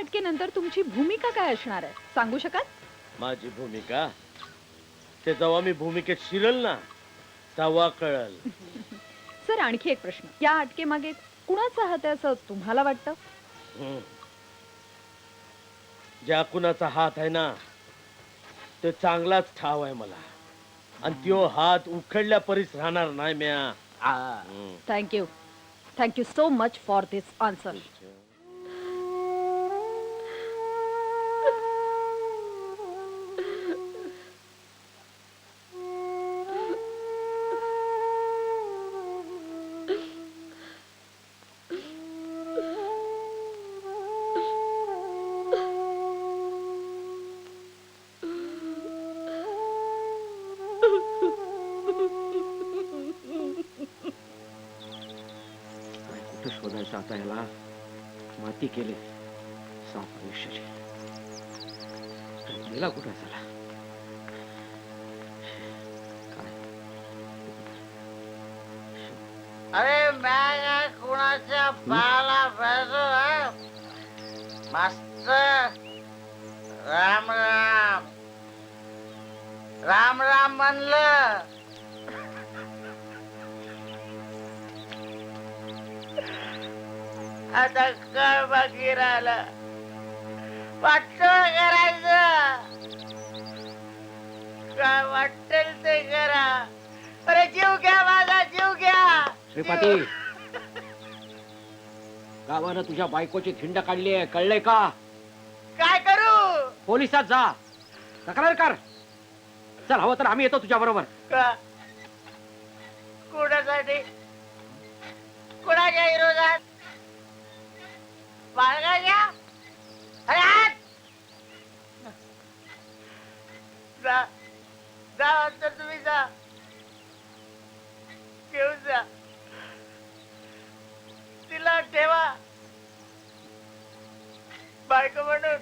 अटकेनंतर तुमची भूमिका काय असणार आहे सांगू शकाल? माझी भूमिका ते जेव्हा मी भूमिकेत शिरल ना तेव्हा कळल. सर आणखी एक प्रश्न, या अटकेमागे कुणाचा हात आहे असं तुम्हाला वाटतं? हम्म. ज्या कुणाचा हात आहे ना तो चांगलाच ठाव आहे मला, आणि त्यो हात उखडल्या परीस राहणार नाही म्या. Thank you, thank you so much for this answer. शोधायचं आता याला, माती केली साफ आयुष्याची. गेला कुठे झाला काय? अरे मैं कुणाच्या पाला बसो मस्त. राम राम राम राम म्हणलं. आता काय बाकी राहिलं, वाटोळ करायचं. काय वाटेल ते करा. अरे जीव घ्या माझा, जीव घ्या. श्रीपती, गावानं तुझ्या बायकोची थिंड काढली आहे, कळलंय का? काय करू? पोलिसात जा, तक्रार कर. चल, हवं तर आम्ही येतो तुझ्या बरोबर. का? कुणासाठी? कुणाच्या विरोधात? बाळगाच्या? अरे हात! जा जा, तर तुम्ही जा, घेऊन जा. तिला ठेवा बायको म्हणून.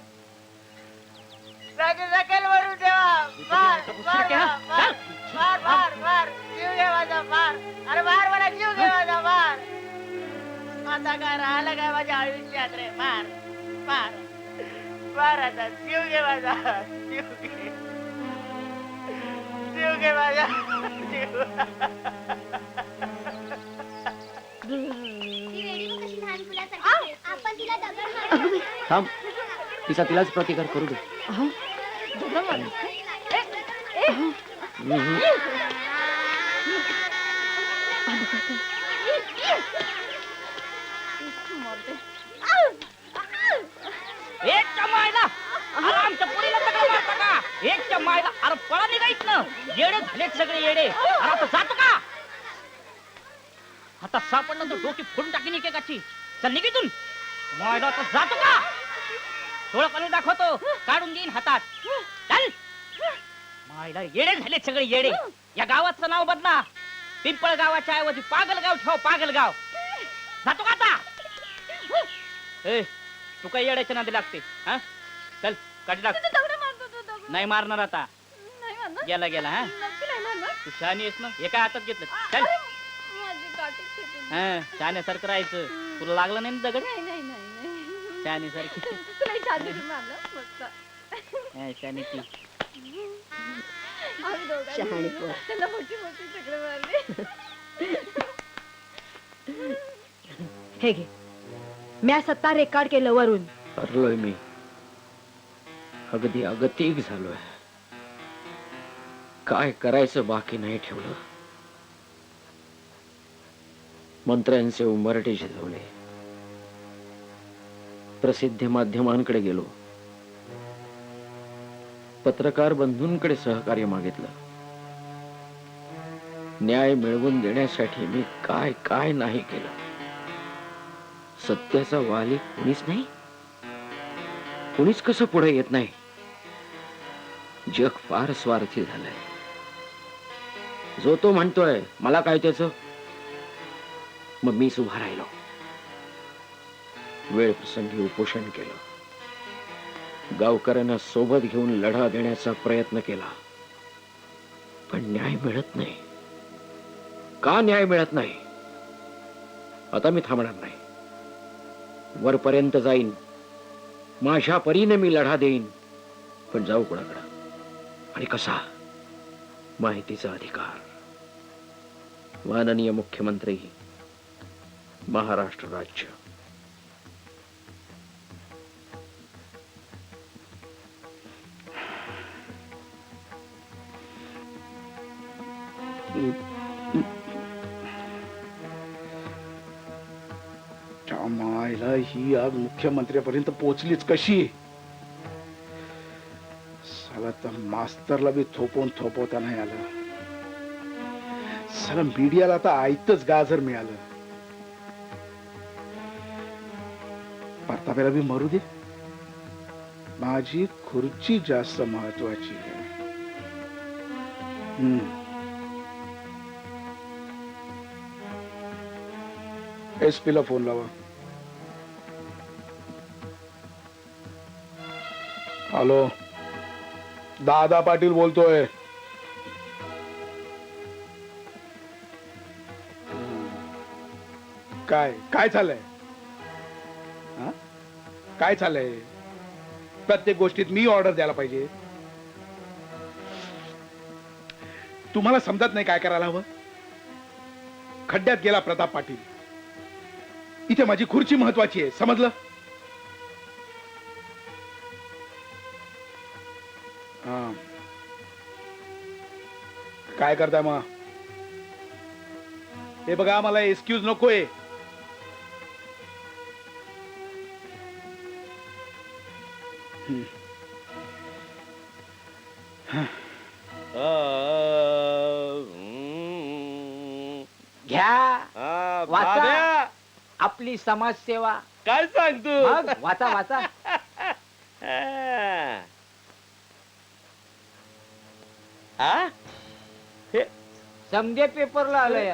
राजा दखल भरून ठेवा. मार मार मार मार मार मार. जीव घे माझा, मार. अरे मार मला, जीव घे माझा, मार. आता काय राहिलं काय माझ्या आयुष्यात रे? मार मार मार. आता जीव घे माझा, जीव घे, जीव घे माझा, जीव. थांब, तिचा तिलाच प्रतिकार करू दे. एकच्या मायला आमच्या पुरीला सगळं मारता का? एकच्या मायला अरे पळा निघायच ना. येडे झालेत सगळे येडे. अरे आता जातो का? आता सापडलं तर डोकी फोडून टाकीन एकेकाची. चल निघितून. मायला आता जातो का? डोळा काढून दाखवतो, काढून देईन हातात. चल. मायला येडे झालेत सगळे येडे. या गावाचं नाव बदला. पिंपळ गावाच्या ऐवजी पागलगाव ठेव, पागलगाव. जातो का आता? ए, तू काही येड्याच्या नादी लागते? हा, चल काढी लाग. नाही मारणार आता. गेला गेला. हा, तू शहाणी आहेस ना. एका हातात घेतलं. चल. हा, शहाण्यासारखं राहायचं. तुला लागलं नाही ना दगड? शहाणीसारखी. शहाणी ती. हे घे, म्या सत्ता रेकॉर्ड केलं वरून. हरलोय मी, अगदी अगतिक झालोय. काय करायचं बाकी नाही ठेवलं. मंत्र्यांचे उंबरटे शिजवले, प्रसिद्धी माध्यमांकडे गेलो, पत्रकार बंधूंकडे सहकार्य मागितलं. न्याय मिळवून देण्यासाठी मी काय काय नाही केलं. सत्याचा वाली कुणीच नाही. कुणीच कसं पुढे येत नाही. जग फार स्वार्थी झालंय. जो तो म्हणतोय मला काय त्याच, मग मीच उभा राहिलो. वेळ प्रसंगी उपोषण केलं. गावकऱ्यांना सोबत घेऊन लढा देण्याचा प्रयत्न केला, पण न्याय मिळत नाही. का न्याय मिळत नाही? आता मी थांबणार नाही. वरपर्यंत जाईन, माझ्या परीने मी लढा देईन, पण जाऊ कुणाकडं आणि कसा? माहितीचा अधिकार. माननीय मुख्यमंत्री, महाराष्ट्र राज्य. मायला ही आग मुख्यमंत्र्यापर्यंत पोहोचलीच कशी? साला तर मास्तरला बी थोपवता नाही आलं. साला मीडियाला तर आयतच गाजर मिळालं. परताप्याला बी मरू दे, माझी खुर्ची जास्त महत्वाची आहे. SP ला फोन लावा. हॅलो, दादा पाटील बोलतोय. काय काय चाललंय? हा? काय चाललंय? प्रत्येक गोष्टीत मी ऑर्डर द्यायला पाहिजे? तुम्हाला समजत नाही काय करायला हवं? खड्ड्यात गेला प्रताप पाटील. इथे माझी खुर्ची महत्वाची आहे, समजलं? हा, काय करताय मग? हे बघा, मला एक्सक्यूज नकोय. घ्या वाचा आपली समाजसेवा. काय सांगतो? मग वाचा वाचा. समजे पेपरला आलंय.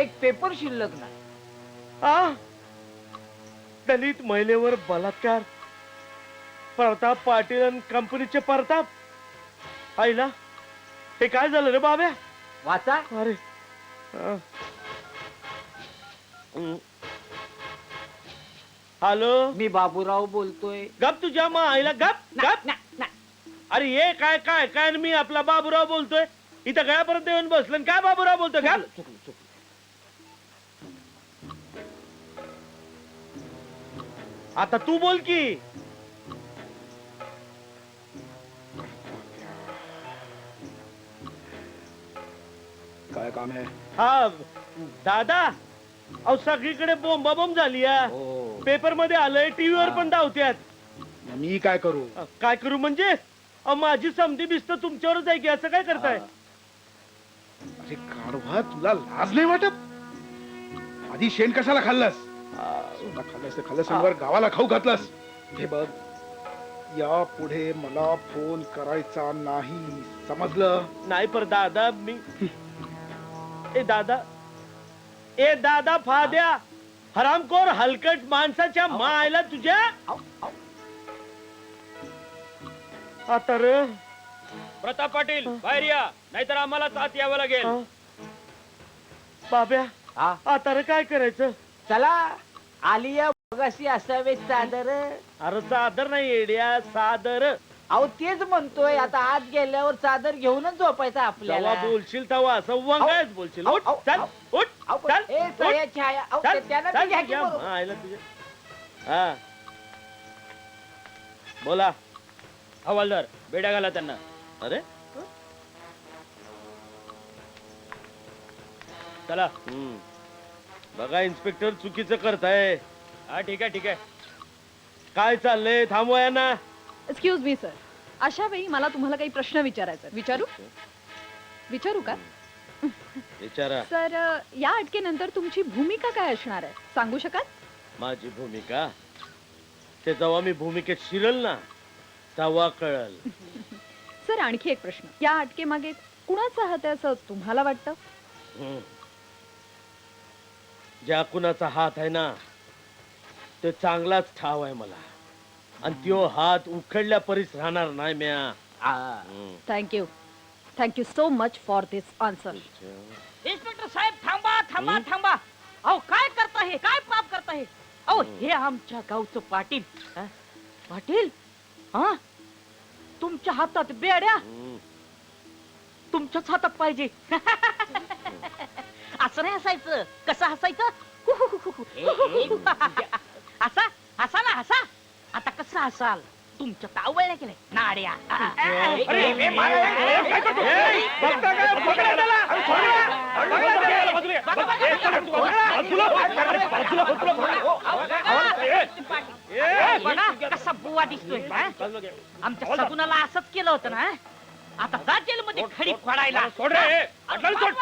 एक पेपर शिल्लक नाही. दलित महिलेवर बलात्कार, प्रताप पाटील आणि कंपनीचे परताप. आईला, हे काय झालं रे बाब्या? वाचा. अरे हॅलो, मी बाबूराव बोलतोय. गप तुझ्या मा आईला, गप गप. अरे ये काय काय काय, मी आपला बाबूराव बोलतोय. इथं गळ्यापर्यंत येऊन बसलं, काय बाबूराव बोलतोय? गप. आता तू बोल की. काय काम आहे? हा दादा, अहो सगळीकडे बोंबाबोंब झाली. पेपर मध्ये आलंय, टीव्हीवर पण धावत्यात. मी काय करू? काय करू म्हणजे? अहो माझी समधी बिस्त तुमच्यावरच आहे की, असं काय करताय? अरे गाढवा, तुला लाज नाही वाटत? आधी शेण कशाला खाल्लंस? खाल्लंस गावाला खाऊ घातलंस. हे बघ, या पुढे मला फोन करायचा नाही, समजलं? नाही पर दादा, मी ए दादा फाद्या, हरामखोर हलकट माणसाच्या मायला तुझ्या. आता रे प्रताप पाटील बाहेर या, नाहीतर आम्हाला आत यावं लागेल. बाब्या, आता रे काय करायचं? चला, आलिया बघाशी असावे चादर. अरे चादर नाही येड्या, सादर. अहो तेच म्हणतोय, आता आत गेल्यावर चादर घेऊनच झोपायचं आपल्याला. जेव्हा बोलशील तेव्हा असं कायच बोलशील. उठ, चल, उठ, चल, ए, उठ. सया छाया. अहो, चल, त्यानं चल, बी घ्या की तुझ्या बरोबर. मायला तुझ्या. हा बोला. हवालदार, बेड्या घाला त्यांना. अरे चला. बघा इन्स्पेक्टर, चुकीचं करताय. हा ठीक आहे ठीक आहे. काय चाललंय? थांबवा यांना. एक्सक्यूज मी सर, अशा वेळी मला तुम्हाला काही प्रश्न विचारायचा. विचारू का? विचारा. सर, या अटकेनंतर तुमची भूमिका काय असणार आहे, सांगू शकाल? माझी भूमिका, ते जेव्हा मी भूमिकेत शिरल ना, तेव्हा कळल. सर, आणखी एक प्रश्न. या अटकेमागे कुणाचा हात आहे असं तुम्हाला वाटतं? ज्या कुणाचा हात आहे ना, तो चांगलाच ठाव आहे मला, आणि त्यो हात उखडल्या परीस राहणार नाही म्या. Thank you so much for this answer. Inspector साहेब, थांबा थांबा थांबा. अहो काय करता हे? काय पाप करता हे? अहो हे आमच्या गावचं पाटील. पाटील हा तुमच्या हातात बेड्या तुमच्याच हातात पाहिजे. असं नाही हसायचं. कसं हसायचं? हसा हसा ना हसा. आता कसं हसाल? तुमच्या तावळल्या केलंय नाड्या. बघा कसा बुवा दिसतोय. आमच्या सगुनाला असंच केलं होतं ना. आता जा जेल मध्ये खडी फोडायला. सोड रे. पाटलाला सोड.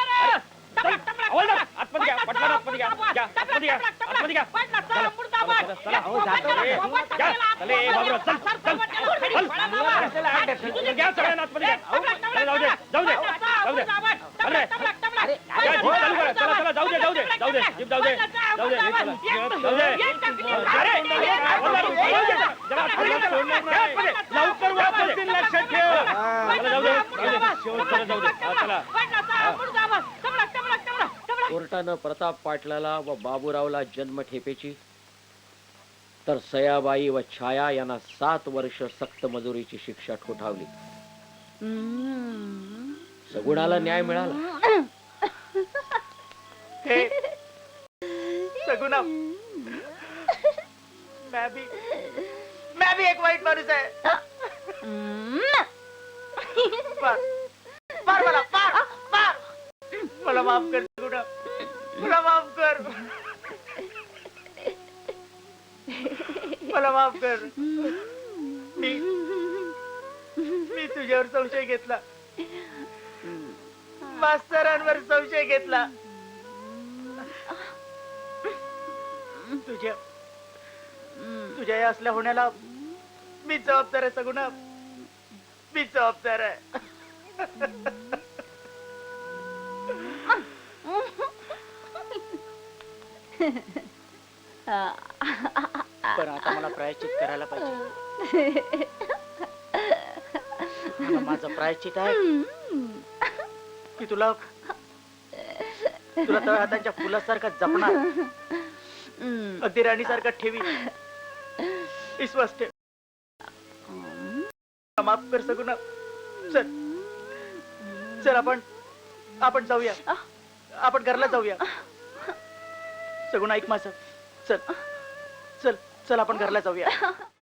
आतमध्ये घ्या. पाटलाला आतमध्ये घ्या. घ्या, आतमध्ये घ्या. आतमध्ये घ्या. चला, चला, अहो, जातो रे. घ्या. चले, बाबूराव, चल, चल, चल. घ्या सगळ्यांना आतमध्ये घ्या. चला, जाऊ दे, जाऊ दे, जाऊ दे. चल रे. घ्या, जीप चालू करा. चला, चला, जाऊ दे, जाऊ दे, जाऊ दे. जीप जाऊ दे, जाऊ दे, चला. जाऊ दे. अरे, जरा आतमध्ये घ्या. सोडणार नाही. लवकर वापस येईल, लक्षात ठेव. चला, जाऊ दे, जाऊ दे. शेवटचं जाऊ दे. हा, चला. कोर्टानं प्रताप पाटलाला व बाबूरावला जन्मठेपेची तर सयाबाई व छाया यांना 7 वर्ष सक्त मजुरीची शिक्षा ठोठावली. सगुणाला न्याय मिळाला. सगुना मैं भी एक वाईट माणूस आहे. पार मला पार पार मला माफ कर सगुना. मला माफ कर. मला माफ कर. मी तुझ्यावर संशय घेतला. मास्तरांवर संशय घेतला. तुझ्या या असल्या होण्याला मी जबाबदार आहे सगुना. मी जबाबदार आहे. पण आता मला प्रायश्चित करायला पाहिजे. मला माझं प्रायश्चित आहे की तुला तळ हातांच्या फुलासारखा जपणार. अगदी राणीसारखा ठेवी. विश्वास ठेव. माफ कर सगुना. चल चल आपण जाऊया. आपण घरला जाऊया. सगुना ऐक माझं. चल चल चल आपण घरला जाऊया.